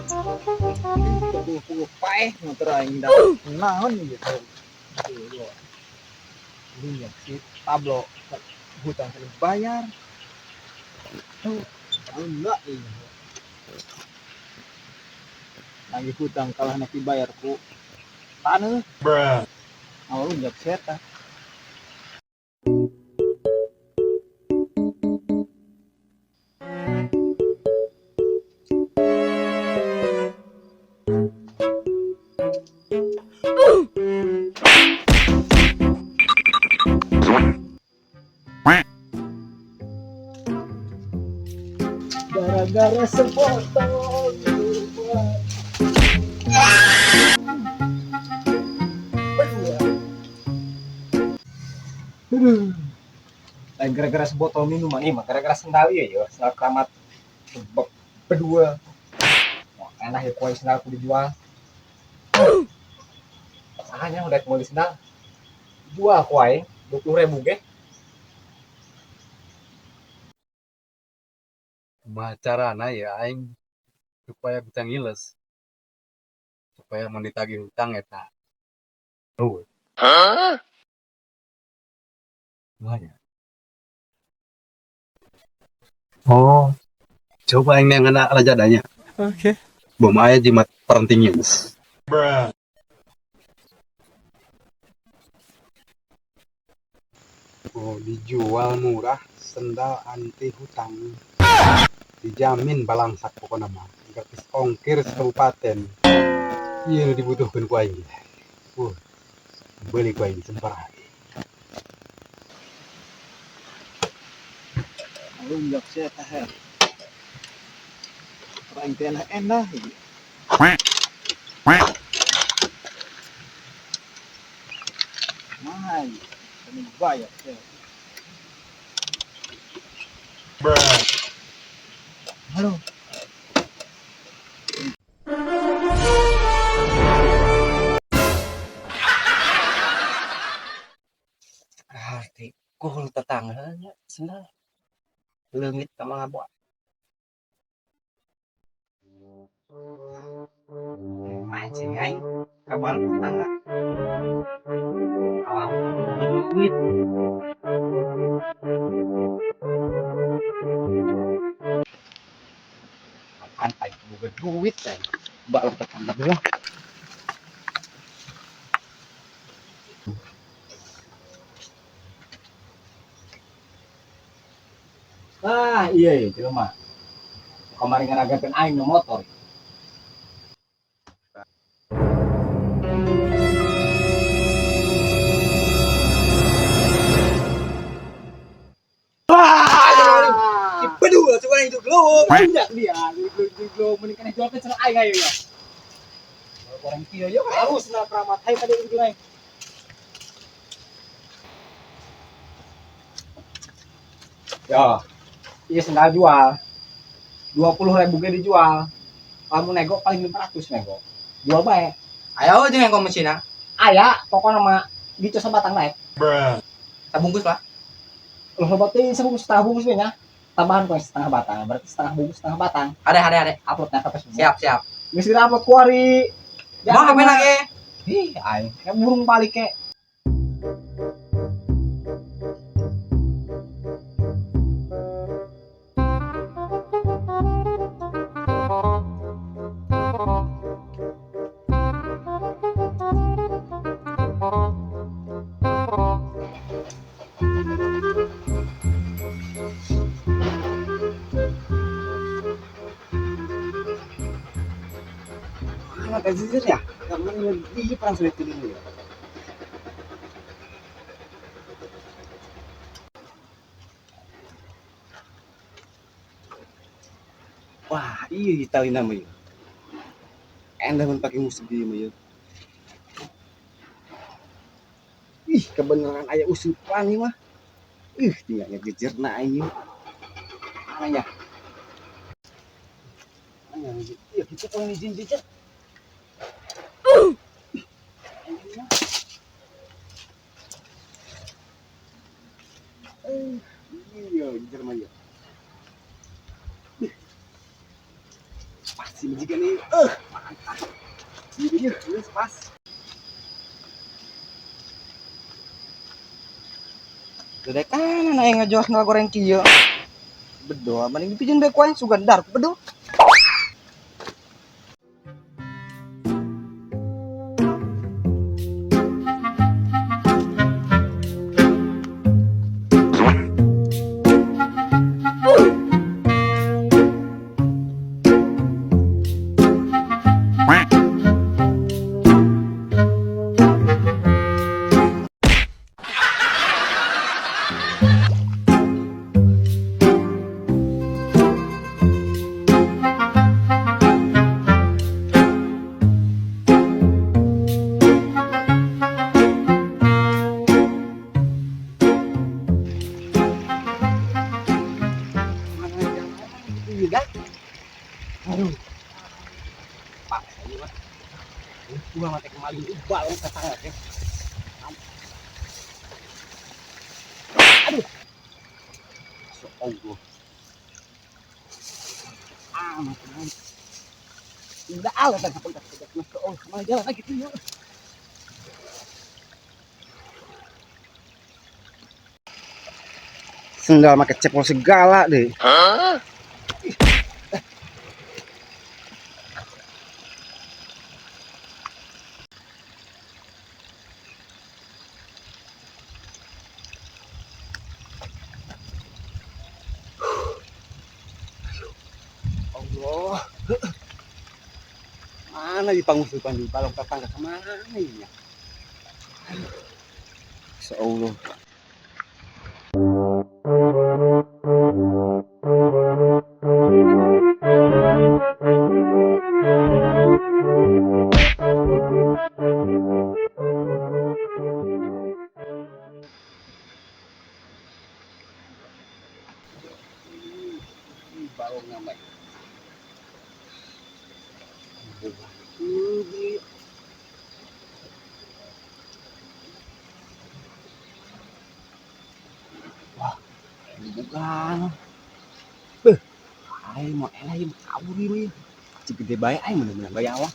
Tuh paeh motor aing dah. Naon gitu. Lihat si tablo hutang harus bayar. Tuh, enggak ini. Lagi hutang kalah nak dibayar ku taneuh. Awal lu jak seta. Gara-gara sepotong berdua. Lain gara-gara sebotol minuman ini mah gara-gara sendal ya sendal keramat berdua. Wah, enak ya kue sendal aku dijual. Sahanya udah mau di sendal jual kue 20.000 ge. Carana ya aing supaya bisa ngiles, supaya mau ditagih hutang eta. Oh, gimana? Oh, coba yang ngena rajadanya. Oke. Bom aya jimat perantingnya. Oh, dijual murah sendal anti hutang. Dijamin balangsak pokoknya mah. Gratis ongkir kabupaten. Iya dibutuhkan ku aing. Beli ku aing sembarang. Lu jak seta he. Orang teh enak gitu. Mahal. Ini bayar seta. Halo. Tikul tetangganya senang leungit ka mga buah. Mancing aing kabar tetangga. Awam duit. Kan aing boga duit aing. Balok tetangga bilang. Ah, iya itu mah. Kemarin ngaragakeun aing nu motor. Berdua coba itu glow. Enggak dia. Glow mending kena jual ke cenah aing ayo ya. Orang kieu ya harus na keramat hai tadi itu aing. Ya, iya sendal jual. 20.000 ge dijual. Kamu nego paling 500 nego. Jual bae. Ayo jeung yang komisina. Aya, pokoknya mah gitu sebatang naik. Tabungkus lah. Loh, berarti sebungkus setengah bungkus nya. Tambahan kok setengah batang, berarti setengah bungkus setengah batang. Ada. Uploadnya ke Facebook. Siap. Geus upload kuari. Mau ngapain lagi? Ih, aing kayak burung balik ke. Ada jujur ya, kamu ini perang sulit dulu ya. Wah, iya Itali namanya. Endah pun pakai musik dia mah. Ih, kebenaran ayah usupan nih mah. Tinggalnya gejerna ini. Mana ya? Iya, kita kalau izin jejer. Iya, jejer mah ya. Sini juga nih. Mantap. Ini pas. Udah kan anak yang ngejual sendal goreng kieu. Bedo, mending dipijeun bae kuain sugan dar bedo. Aduh. Pak, ini mah. Gua mati kemaling ubal tetangga ya. Aduh. So Allah. Mati. Udah alat kan sampai ke oh, malah jalan lagi tuh ya. Sendal pakai cepol segala deh. Allah. Mana di pangusupan di balong tetangga kemana ya? Insya Allah. Balongnya baik. Wah, bukan. Beh, ay mau elai mau kabur ini. Cik gede bae ay bener-bener bae awak.